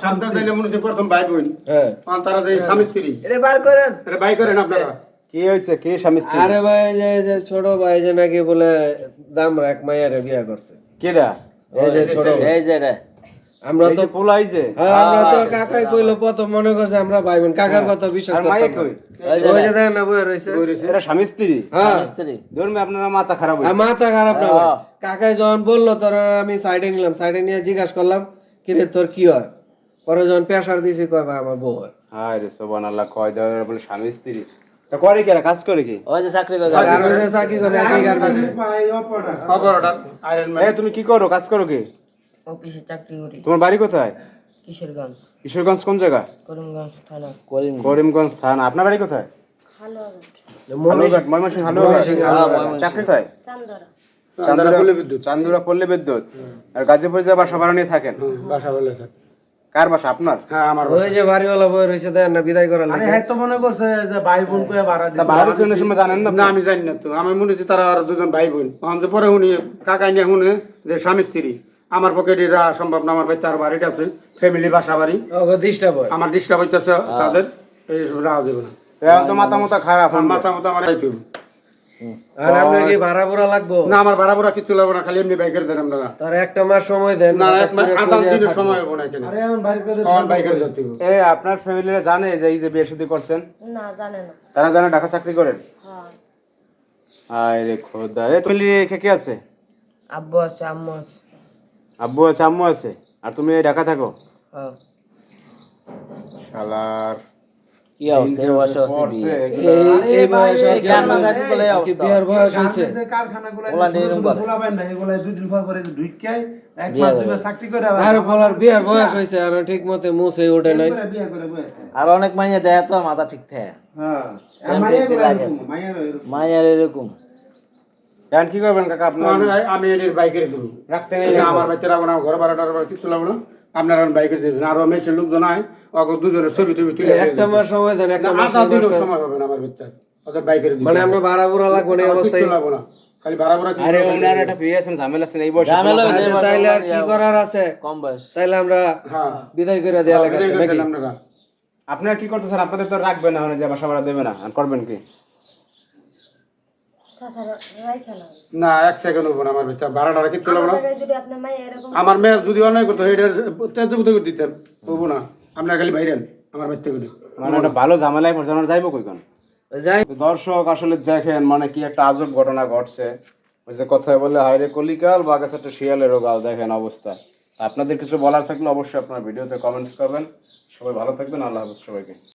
সাবধান তাইলে মনে হচ্ছে প্রথম ভাই বোন হ্যাঁ তারা যে স্বামী স্ত্রী এটা বার করেন। এটা ভাই করেন আপনারা। কি হয়েছে? কে স্বামী স্ত্রী? আরে ভাই যে ছোট ভাই যে নাকি বলে দাম রাখ মাইয়ারে বিয়া করছে। কেডা? এই যে ছোট ভাই। এই যে রে আমরা এই তো যে পোলা আইছে। হ্যাঁ, আমরা তো কাকাই কইলো প্রথম মনে করছে আমরা ভাই বোন, কাকার কথা বিশ্বাস আর করতাম মাইয়া না। কই? ওই যে দেখেন না বইয়া রইছে। এরা স্বামী স্ত্রী? হ্যাঁ স্ত্রী ধরুন আপনারা মাথা খারাপ আর হয়েছে। মাথা খারাপ না ভাই। কাকাই যখন বললো তোর আমি সাইডে নিলাম, সাইডে নিয়ে জিজ্ঞাসা করলাম কিরে তোর কি হয়, পরে যখন প্রেসার দিয়েছি কয় ভাই আমার বউ হয়। হায় রে সুবহানাল্লাহ, কয় দেওয়ার বলে স্বামী স্ত্রী। তা করে কি এরা, কাজ করে কি? ওই যে চাকরি করে গার্মেন্টসে চাকরি করে একই গার্মেন্টসে। Operator iron man. তুমি কি করো, কাজ করো কি? অফিসে চাকরি করি। তোমার বাড়ি কোথায়? কিশোরগঞ্জ, কিশোরগঞ্জ কোন জায়গা? করিমগঞ্জ থানা। করিম করিমগঞ্জ থানা। আপনার বাড়ি কোথায়? ময়মনসিংহ হালুয়াঘাট। চাকরি কোথায়? চান্দুরা পল্লী বিদ্যুৎ। আর গাজীপুরে যে বাসা ভাড়া নিয়ে থাকেন? বাসা বলে স্যার। কার বাসা আপনার? হ্যাঁ আমার ওই যে বাড়িওয়ালা বই রয়েছে দেখেন না বিদায় করার লাগে। তো মনে করছে যে ভাই বোন কয়ে ভাড়া তা ভাড়া দিচ্ছেন সময় জানেন না? না আমি জানি না তো, আমি মনে হচ্ছে তারা আর দুজন ভাই বোন। আমি যে পরে শুনি কাকাই নিয়ে শুনে যে স্বামী স্ত্রী। আমার পক্ষে এটা যাওয়া সম্ভব না, আমার বাড়িতে আর বাড়িটা আছে, ফ্যামিলি বাসা বাড়ি, ওগো ডিস্টার্ব হয়। আমার ডিস্টার্ব হইতেছে তাদের, এই রাওয়া যাবে না। এখন তো মাথা মাথা খারাপ। আমার মাথা মতো আমার যাইতে হবে। আর আপনার কি ভাড়া পুরা লাগবো? না আমার ভাড়া ভরা কিছু লাগবে না, খালি এমনি বাইকের দেন আপনারা। তার একটা মাস সময় দেন। না এক মাস 8 দিনের সময় হবে না এখানে। আমার বাইকের যেতে হবে। এ আপনার ফ্যামিলিরা জানে যে এই যে বিয়ে শাদী করছেন? না জানে না। তারা জানে ঢাকা চাকরি করেন? হ্যাঁ, আয় রে খোদা। এ তুমি কে কে আছে? আব্বু আছে, আম্মু আছে। আব্বু আছে, আম্মু আছে, আর তুমি এই ঢাকা থাকো? হ্যাঁ, শালার কি অবস্থা এই বয়সে আছে বিয়ে। এই বয়সে আর কি গান না চাকরি করলে এই কি অবস্থা। বিয়ার বয়স হয়েছে? ওলা নির্মম করে। দুদিন পর করে ঢুকায় এক মাস দুই মাস চাকরি করে আবার আর বলার বিয়ার বয়স হয়েছে আর ঠিক মতো মুছে ওঠে নাই। বিয়ে করে বয়ে থাকে। আর অনেক মাইয়া দেয় তো মাথা ঠিক থাকে হ্যাঁ মাইয়ার এরকম এখন কি করবেন কাকা আপনার? আমি এর বাইকের দেবো, রাখতে নেই? আমার বাচ্চা লাগবো না, ঘর ভাড়া টাড়া কিছু লাগবো না, আপনারা বাইকের দেবেন। আরো মেসের লোকজন হয়, ওকে দুজনের ছবি টবি তুলে একটা মাস সময় দেন, একটা মাস 8 দিনের সময় হবে না আমার ভিতরে, ওদের বাইকের দিতে মানে আমরা ভাড়া পুরা লাগবো না এই অবস্থায়। কিছু লাগবো না, খালি ভাড়া ভরা আরে ওনার একটা বিয়ে আছে, ঝামেলা আছে এই বয়সে। ঝামেলা হয়েছে। আচ্ছা, তাইলে আর কি করার আছে? কম বয়স তাইলে আমরা হ্যাঁ বিদায় করে দেয়া লাগে বিদায় করে নাকি? দেন আপনারা। আপনারা কি করতেছেন? আপনাদের তো রাখবে না, মানে যে বাসা ভাড়া দেবে না, আর করবেন কি? চাচারা রাইখা না। না এক সেকেন্ড হবো না আমার ভিতরে, ভাড়া টাড়া কিছু লাগবো না। জায়গায় যদি আপনার মায়ে এরকম আমার মেয়ে যদি অন্যায় করতো এটার তেজবুত করে দিতেন, হবো না। আপনারা খালি বাইরেন আমার বাড়িতে করে। মানে একটা ভালো ঝামেলায় পড়ছে, আমরা যাইবো কই কোন? যাই তো দর্শক আসলে দেখেন মানে কি একটা আজব ঘটনা ঘটছে। ওই যে কথায় বলে হায়রে কলিকাল বাগাছে একটা শিয়ালেরও গাল, দেখেন অবস্থা। আপনাদের কিছু বলার থাকলে অবশ্যই আপনার ভিডিওতে কমেন্টস করবেন। সবাই ভালো থাকবেন, আল্লাহ হাফেজ সবাইকে।